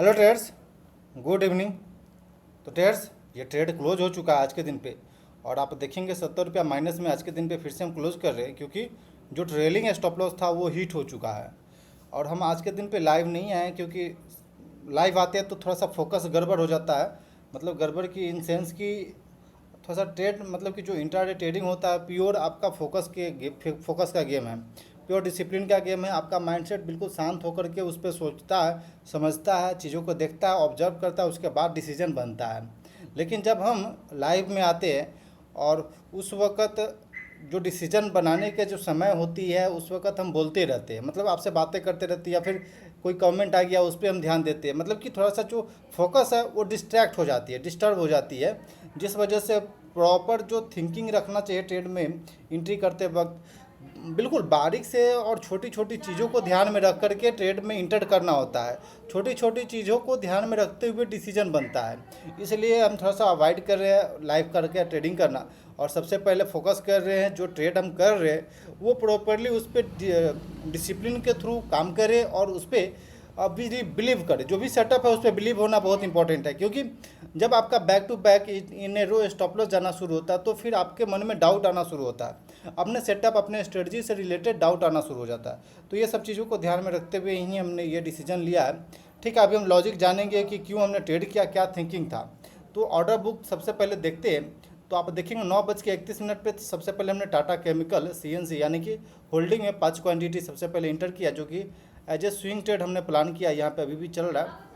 Hello traders, good evening. तो traders, ये trade close हो चुका है आज के दिन पे। और आप देखेंगे 70 रुपया माइनस में आज के दिन पे फिर से हम क्लोज कर रहे हैं, क्योंकि जो ट्रेलिंग स्टॉप लॉस था वो हिट हो चुका है। और हम आज के दिन पे लाइव नहीं आए, क्योंकि लाइव आते हैं तो थोड़ा सा फोकस गड़बड़ हो जाता है। मतलब गड़बड़ की इन सेंस की थोड़ा सा ट्रेड, मतलब कि जो इंट्राडे ट्रेडिंग होता है प्योर आपका फोकस का गेम है, प्योर डिसिप्लिन का गेम है। आपका माइंडसेट बिल्कुल शांत होकर के उस पर सोचता है, समझता है, चीज़ों को देखता है, ऑब्जर्व करता है, उसके बाद डिसीजन बनता है। लेकिन जब हम लाइव में आते हैं और उस वक़्त जो डिसीजन बनाने के जो समय होती है उस वक़्त हम बोलते रहते हैं, मतलब आपसे बातें करते रहते हैं, या फिर कोई कमेंट आ गया उस पर हम ध्यान देते हैं। मतलब कि थोड़ा सा जो फोकस है वो डिस्ट्रैक्ट हो जाती है, डिस्टर्ब हो जाती है, जिस वजह से प्रॉपर जो थिंकिंग रखना चाहिए ट्रेड में एंट्री करते वक्त, बिल्कुल बारीक से और छोटी छोटी चीज़ों को ध्यान में रख करके ट्रेड में इंटर करना होता है। छोटी छोटी चीज़ों को ध्यान में रखते हुए डिसीजन बनता है। इसलिए हम थोड़ा सा अवॉइड कर रहे हैं लाइव करके ट्रेडिंग करना, और सबसे पहले फोकस कर रहे हैं जो ट्रेड हम कर रहे हैं वो प्रॉपरली उस पर डिसिप्लिन के थ्रू काम करें, और उस पर अभी बिलीव करें। जो भी सेटअप है उस पर बिलीव होना बहुत इंपॉर्टेंट है, क्योंकि जब आपका back to back in a row stop loss जाना शुरू होता है तो फिर आपके मन में डाउट आना शुरू होता है, अपने सेटअप अपने स्ट्रेटजी से रिलेटेड डाउट आना शुरू हो जाता है। तो ये सब चीज़ों को ध्यान में रखते हुए ही हमने ये डिसीजन लिया है। ठीक है, अभी हम लॉजिक जानेंगे कि क्यों हमने ट्रेड किया, क्या थिंकिंग था। तो ऑर्डर बुक सबसे पहले देखते हैं। तो आप देखेंगे 9:31 पे सबसे पहले हमने टाटा केमिकल CNC यानी कि होल्डिंग में 5 क्वांटिटी सबसे पहले इंटर किया, जो कि एज ए स्विंग ट्रेड हमने प्लान किया, यहाँ पे अभी भी चल रहा है।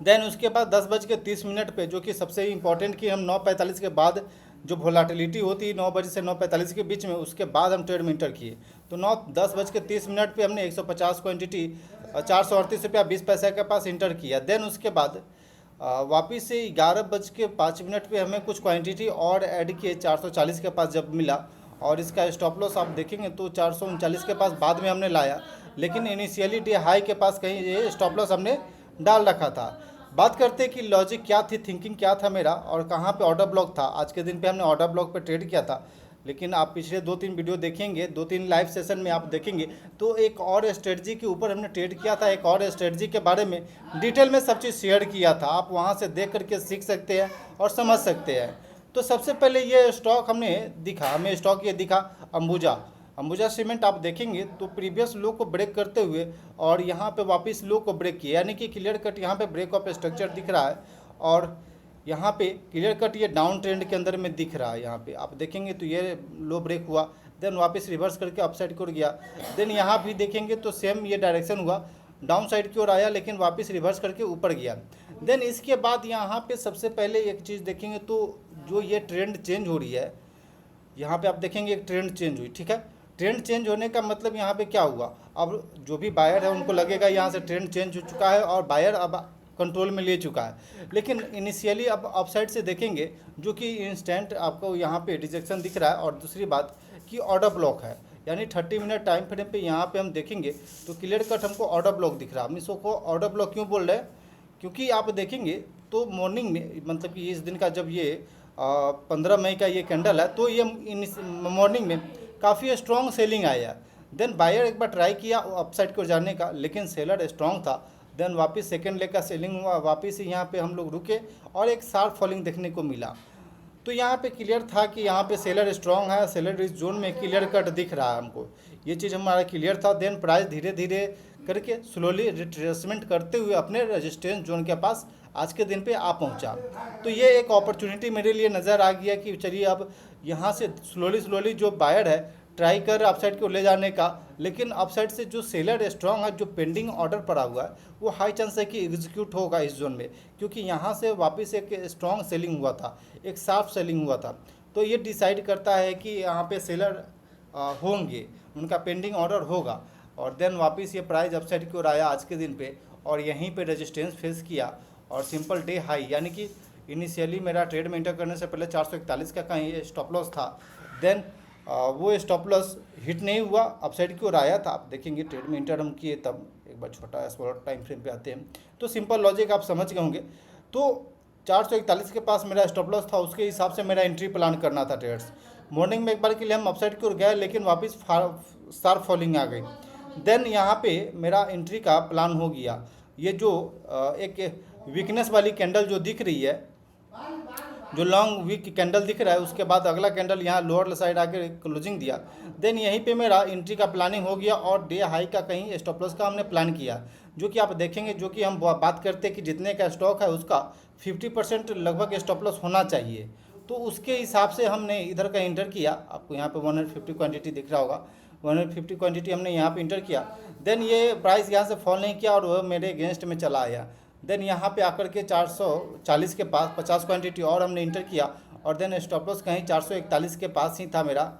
देन उसके बाद 10:30 पे, जो कि सबसे इंपॉर्टेंट कि हम 9:45 के बाद जो वोलाटिलिटी होती है 9 बजे से 9:45 के बीच में, उसके बाद हम ट्रेड में इंटर किए। तो 10:30 पे हमने 150 क्वांटिटी 438 रुपया 20 पैसे के पास इंटर किया। देन उसके बाद वापिस से 11:05 पे हमें कुछ क्वांटिटी और ऐड किए 440 के पास जब मिला। और इसका स्टॉप लॉस आप देखेंगे तो 439 के पास बाद में हमने लाया, लेकिन इनिशियली डे हाई के पास कहीं ये स्टॉप लॉस हमने डाल रखा था। बात करते हैं कि लॉजिक क्या थी, थिंकिंग क्या था मेरा, और कहाँ पे ऑर्डर ब्लॉक था। आज के दिन पे हमने ऑर्डर ब्लॉक पे ट्रेड किया था, लेकिन आप पिछले 2-3 वीडियो देखेंगे, 2-3 लाइव सेशन में आप देखेंगे तो एक और स्ट्रेटजी के ऊपर हमने ट्रेड किया था, एक और स्ट्रेटजी के बारे में डिटेल में सब चीज़ शेयर किया था। आप वहाँ से देख करके सीख सकते हैं और समझ सकते हैं। तो सबसे पहले ये स्टॉक हमें स्टॉक ये दिखा अंबुजा। अंबुजा सीमेंट आप देखेंगे तो प्रीवियस लो को ब्रेक करते हुए और यहाँ पे वापस लो को ब्रेक किया, यानी कि क्लियर कट यहाँ पे ब्रेक ऑफ स्ट्रक्चर दिख रहा है, और यहाँ पे क्लियर कट ये डाउन ट्रेंड के अंदर में दिख रहा है। यहाँ पे आप देखेंगे तो ये लो ब्रेक हुआ, देन वापस रिवर्स करके अपसाइड की ओर गया। देन यहाँ भी देखेंगे तो सेम ये डायरेक्शन हुआ, डाउन साइड की ओर आया, लेकिन वापस रिवर्स करके ऊपर गया। देन इसके बाद यहाँ पे सबसे पहले एक चीज़ देखेंगे तो जो ये ट्रेंड चेंज हो रही है, यहाँ पे आप देखेंगे एक ट्रेंड चेंज हुई। ठीक है, ट्रेंड चेंज होने का मतलब यहाँ पे क्या हुआ, अब जो भी बायर है उनको लगेगा यहाँ से ट्रेंड चेंज हो चुका है और बायर अब कंट्रोल में ले चुका है। लेकिन इनिशियली अब अपसाइड से देखेंगे जो कि इंस्टेंट आपको यहाँ पे रिजेक्शन दिख रहा है, और दूसरी बात कि ऑर्डर ब्लॉक है, यानी 30 मिनट टाइम फ्रेम पे यहाँ पे हम देखेंगे तो क्लियर कट हमको ऑर्डर ब्लॉक दिख रहा है। हम इसको ऑर्डर ब्लॉक क्यों बोल रहे हैं, क्योंकि आप देखेंगे तो मॉर्निंग में, मतलब कि इस दिन का जब ये 15 मई का ये कैंडल है, तो ये मॉर्निंग में काफ़ी स्ट्रॉन्ग सेलिंग आया। देन बायर एक बार ट्राई किया अपसाइड को जाने का, लेकिन सेलर स्ट्रॉन्ग था। देन वापस सेकेंड लेग का सेलिंग हुआ, वापस यहाँ पे हम लोग रुके और एक शार्प फॉलिंग देखने को मिला। तो यहाँ पे क्लियर था कि यहाँ पे सेलर स्ट्रॉन्ग है, सेलर इस जोन में क्लियर कट दिख रहा है हमको, ये चीज़ हमारा क्लियर था। देन प्राइस धीरे धीरे करके स्लोली रिट्रेसमेंट करते हुए अपने रेजिस्टेंस जोन के पास आज के दिन पे आ पहुंचा। तो ये एक अपॉर्चुनिटी मेरे लिए नज़र आ गया कि चलिए अब यहाँ से स्लोली जो बायर है ट्राई कर अपसाइड को ले जाने का, लेकिन अपसाइड से जो सेलर स्ट्रॉन्ग है, जो पेंडिंग ऑर्डर पड़ा हुआ है, वो हाई चांस है कि एग्जीक्यूट होगा इस जोन में, क्योंकि यहाँ से वापस एक स्ट्रॉन्ग सेलिंग हुआ था, एक शार्प सेलिंग हुआ था। तो ये डिसाइड करता है कि यहाँ पे सेलर होंगे, उनका पेंडिंग ऑर्डर होगा। और देन वापस ये प्राइस अपसाइड की ओर आया आज के दिन पे, और यहीं पे रेजिस्टेंस फेस किया और सिंपल डे हाई, यानी कि इनिशियली मेरा ट्रेड में इंटर करने से पहले 441 का कहीं स्टॉप लॉस था। देन वो स्टॉप लॉस हिट नहीं हुआ, अपसाइड की ओर आया था। आप देखेंगे ट्रेड में इंटर हम किए तब, एक बार छोटा स्मॉल टाइम फ्रेम पे आते हैं तो सिंपल लॉजिक आप समझ गए होंगे। तो 441 के पास मेरा स्टॉप लॉस था, उसके हिसाब से मेरा एंट्री प्लान करना था ट्रेड्स। मॉर्निंग में एक बार के लिए हम अपसाइड की ओर गए, लेकिन वापस शार्प फॉलिंग आ गई। देन यहाँ पे मेरा एंट्री का प्लान हो गया। ये जो एक वीकनेस वाली कैंडल जो दिख रही है, जो लॉन्ग वीक कैंडल दिख रहा है, उसके बाद अगला कैंडल यहाँ लोअर साइड आके क्लोजिंग दिया, देन यहीं पे मेरा एंट्री का प्लानिंग हो गया और डे हाई का कहीं स्टॉप लॉस का हमने प्लान किया, जो कि आप देखेंगे, जो कि हम बात करते हैं कि जितने का स्टॉक है उसका 50% लगभग स्टॉप लॉस होना चाहिए। तो उसके हिसाब से हमने इधर का इंटर किया, आपको यहाँ पे 150 क्वांटिटी दिख रहा होगा, 150 क्वांटिटी हमने यहाँ पे इंटर किया। देन ये प्राइस यहाँ से फॉल नहीं किया और वह मेरे अगेंस्ट में चला आया। देन यहाँ पे आकर के 440 के पास 50 क्वांटिटी और हमने इंटर किया और देन स्टॉप लॉस कहीं 441 के पास ही था मेरा,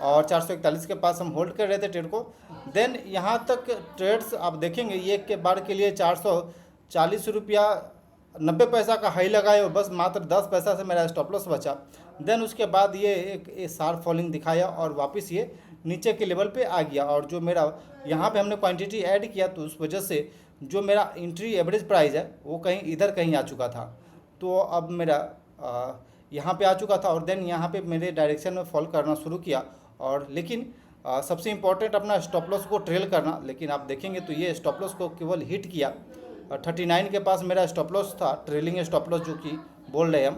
और 441 के पास हम होल्ड कर रहे थे ट्रेड को। देन यहाँ तक ट्रेड्स आप देखेंगे, ये एक के बार के लिए 440 रुपया 90 पैसा का हाई लगाए और बस मात्र 10 पैसा से मेरा स्टॉप लॉस बचा। देन उसके बाद ये एक शार्प फॉलिंग दिखाया और वापस ये नीचे के लेवल पे आ गया, और जो मेरा यहाँ पे हमने क्वांटिटी ऐड किया तो उस वजह से जो मेरा एंट्री एवरेज प्राइस है वो कहीं इधर कहीं आ चुका था। तो अब मेरा यहाँ पे आ चुका था और देन यहाँ पे मेरे डायरेक्शन में फॉल करना शुरू किया। और लेकिन सबसे इम्पोर्टेंट अपना स्टॉप लॉस को ट्रेल करना, लेकिन आप देखेंगे तो ये स्टॉप लॉस को केवल हिट किया। 39 के पास मेरा स्टॉप लॉस था, ट्रेलिंग स्टॉप लॉस जो कि बोल रहे हैं हम,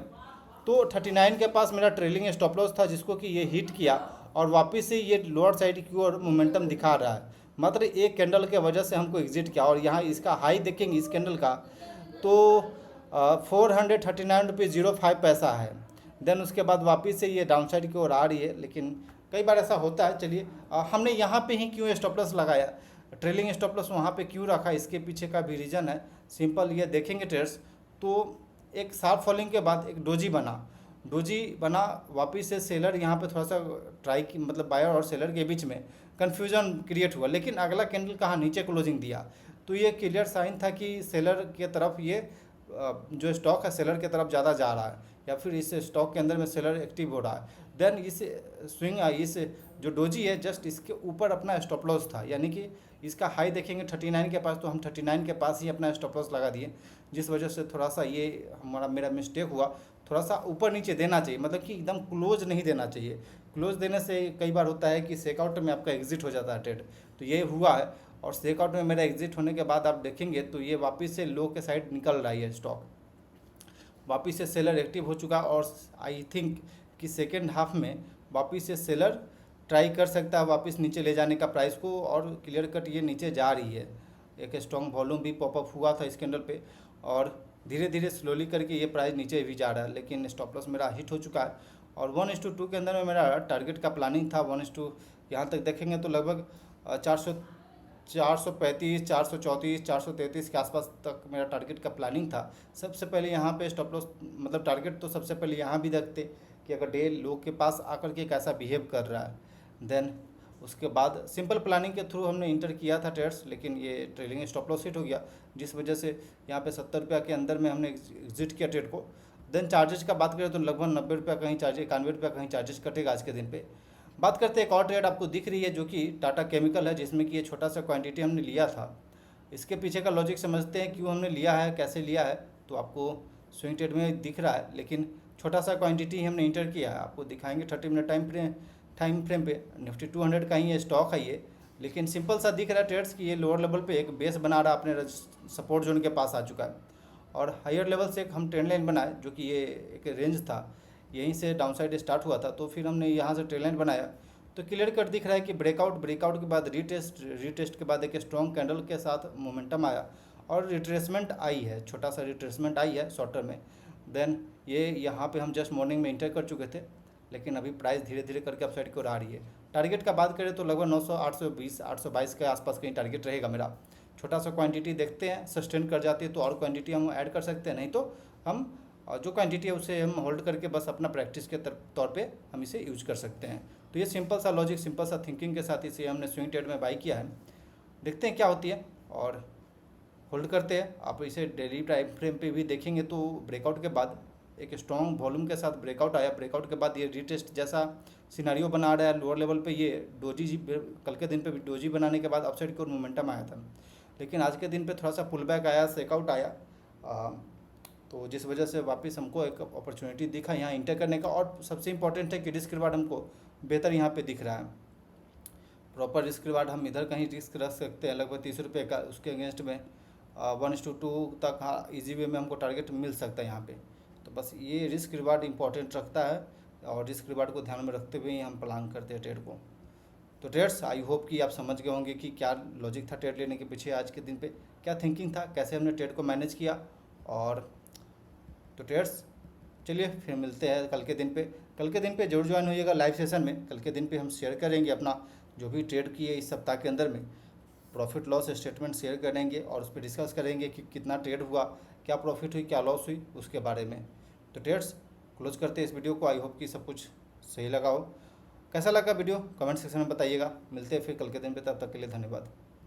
तो 39 के पास मेरा ट्रेलिंग स्टॉप लॉस था जिसको कि ये हिट किया और वापस से ये लोअर साइड की ओर मोमेंटम दिखा रहा है। मात्र एक कैंडल के वजह से हमको एग्जिट किया और यहाँ इसका हाई देखेंगे इस कैंडल का तो 439.05 पैसा है। देन उसके बाद वापस से ये डाउन साइड की ओर आ रही है, लेकिन कई बार ऐसा होता है। चलिए हमने यहाँ पे ही क्यों स्टॉप लॉस लगाया, ट्रेलिंग स्टॉप लॉस वहाँ पे क्यों रखा, इसके पीछे का भी रीज़न है सिंपल। ये देखेंगे ट्रेड्स तो एक शार्प फॉलिंग के बाद एक डोजी बना वापस से सेलर यहाँ पे थोड़ा सा ट्राई की, मतलब बायर और सेलर के बीच में कन्फ्यूजन क्रिएट हुआ, लेकिन अगला कैंडल कहाँ नीचे क्लोजिंग दिया तो ये क्लियर साइन था कि सेलर के तरफ ये जो स्टॉक है सेलर के तरफ ज़्यादा जा रहा है या फिर इस स्टॉक के अंदर में सेलर एक्टिव हो रहा है। देन इस स्विंग इस जो डोजी है जस्ट इसके ऊपर अपना स्टॉप लॉस था, यानी कि इसका हाई देखेंगे 39 के पास, तो हम 39 के पास ही अपना स्टॉप लॉस लगा दिए, जिस वजह से थोड़ा सा ये मेरा मिस्टेक हुआ। थोड़ा सा ऊपर नीचे देना चाहिए, मतलब कि एकदम क्लोज नहीं देना चाहिए। क्लोज देने से कई बार होता है कि सेकआउट में आपका एग्जिट हो जाता है ट्रेड, तो ये हुआ है। और सेकआउट में मेरा एग्जिट होने के बाद आप देखेंगे तो ये वापस से लो के साइड निकल रहा है स्टॉक, वापस से सेलर एक्टिव हो चुका और आई थिंक कि सेकेंड हाफ में वापस से सेलर ट्राई कर सकता है वापस नीचे ले जाने का प्राइस को, और क्लियर कट ये नीचे जा रही है। एक स्ट्रॉन्ग वॉल्यूम भी पॉपअप हुआ था इस कैंडल पे और धीरे धीरे स्लोली करके ये प्राइस नीचे भी जा रहा है, लेकिन स्टॉप लॉस मेरा हिट हो चुका है। और 1:2 के अंदर में मेरा टारगेट का प्लानिंग था 1:, यहाँ तक देखेंगे तो लगभग 435, 434, 433 के आसपास तक मेरा टारगेट का प्लानिंग था। सबसे पहले यहाँ पे स्टॉप लॉस मतलब टारगेट तो सबसे पहले यहाँ भी रखते कि अगर डे लो के पास आकर के कैसा बिहेव कर रहा है। देन उसके बाद सिंपल प्लानिंग के थ्रू हमने इंटर किया था ट्रेड्स, लेकिन ये ट्रेलिंग स्टॉप लॉस हिट हो गया, जिस वजह से यहाँ पे 70 रुपये के अंदर में हमने एग्जिट किया ट्रेड को। देन चार्जेस का बात करें तो लगभग 90 रुपये कहीं चार्जेस, 91 रुपये कहीं चार्जेस कटेगा आज के दिन पे। बात करते हैं एक और ट्रेड आपको दिख रही है जो कि टाटा केमिकल है, जिसमें कि ये छोटा सा क्वांटिटी हमने लिया था। इसके पीछे का लॉजिक समझते हैं, क्यों हमने लिया है, कैसे लिया है, तो आपको स्विंग ट्रेड में दिख रहा है, लेकिन छोटा सा क्वांटिटी हमने इंटर किया है। आपको दिखाएंगे 30 मिनट टाइम फ्रेम पे निफ्टी 200 का ही ये स्टॉक है ये, लेकिन सिंपल सा दिख रहा है ट्रेड्स कि ये लोअर लेवल पे एक बेस बना रहा, अपने सपोर्ट जोन के पास आ चुका है। और हायर लेवल से एक हम ट्रेंड लाइन बनाए, जो कि ये एक रेंज था, यहीं से डाउन साइड स्टार्ट हुआ था, तो फिर हमने यहाँ से ट्रेंड लाइन बनाया। तो क्लियर कट दिख रहा है कि ब्रेकआउट के बाद रीटेस्ट के बाद एक स्ट्रॉन्ग कैंडल के साथ मोमेंटम आया और रिट्रेसमेंट आई है, छोटा सा रिट्रेसमेंट आई है शॉर्ट टर्म में। देन ये यहाँ पे हम जस्ट मॉर्निंग में इंटर कर चुके थे, लेकिन अभी प्राइस धीरे धीरे करके अपसाइड की ओर आ रही है। टारगेट का बात करें तो लगभग 900, 820, 822 के आसपास कहीं टारगेट रहेगा मेरा। छोटा सा क्वांटिटी देखते हैं, सस्टेन कर जाती है तो और क्वांटिटी हम ऐड कर सकते हैं, नहीं तो हम जो क्वांटिटी है उसे हम होल्ड करके बस अपना प्रैक्टिस के तौर पे हम इसे यूज कर सकते हैं। तो ये सिंपल सा लॉजिक, सिंपल सा थिंकिंग के साथ इसे हमने स्विंग ट्रेड में बाई किया है। देखते हैं क्या होती है और होल्ड करते हैं। आप इसे डेली टाइम फ्रेम पे भी देखेंगे तो ब्रेकआउट के बाद एक स्ट्रॉन्ग वॉल्यूम के साथ ब्रेकआउट आया, ब्रेकआउट के बाद ये रीटेस्ट जैसा सिनारियो बना रहा है लोअर लेवल पे। ये डोजी कल के दिन पे डोजी बनाने के बाद अपसाइड की ओर मोमेंटम आया था, लेकिन आज के दिन पे थोड़ा सा पुल बैक आया, सेकआउट आया, तो जिस वजह से वापस हमको एक अपॉर्चुनिटी दिखा यहाँ इंटर करने का। और सबसे इंपॉर्टेंट है कि रिस्क रिवार्ड हमको बेहतर यहाँ पे दिख रहा है। प्रॉपर रिस्क रिवार्ड हम इधर कहीं रिस्क रख सकते हैं लगभग 30 रुपये का, उसके अगेंस्ट में 1:2 तक, हाँ इजी वे में हमको टारगेट मिल सकता है यहाँ पे। तो बस ये रिस्क रिवार्ड इंपॉर्टेंट रखता है, और रिस्क रिवार्ड को ध्यान में रखते हुए ही हम प्लान करते हैं ट्रेड को। तो ट्रेड्स, आई होप कि आप समझ गए होंगे कि क्या लॉजिक था ट्रेड लेने के पीछे, आज के दिन पे क्या थिंकिंग था, कैसे हमने ट्रेड को मैनेज किया। और तो ट्रेड्स, चलिए फिर मिलते हैं कल के दिन पे। कल के दिन पे जरूर ज्वाइन होइएगा लाइव सेशन में। कल के दिन पे हम शेयर करेंगे अपना जो भी ट्रेड किए इस सप्ताह के अंदर में, प्रॉफिट लॉस स्टेटमेंट शेयर करेंगे और उस पर डिस्कस करेंगे कि कितना ट्रेड हुआ, क्या प्रॉफिट हुई, क्या लॉस हुई, उसके बारे में। तो ट्रेड्स, क्लोज करते हैं इस वीडियो को। आई होप कि सब कुछ सही लगा हो। कैसा लगा वीडियो कमेंट सेक्शन में बताइएगा। मिलते हैं फिर कल के दिन पे, तब तक के लिए धन्यवाद।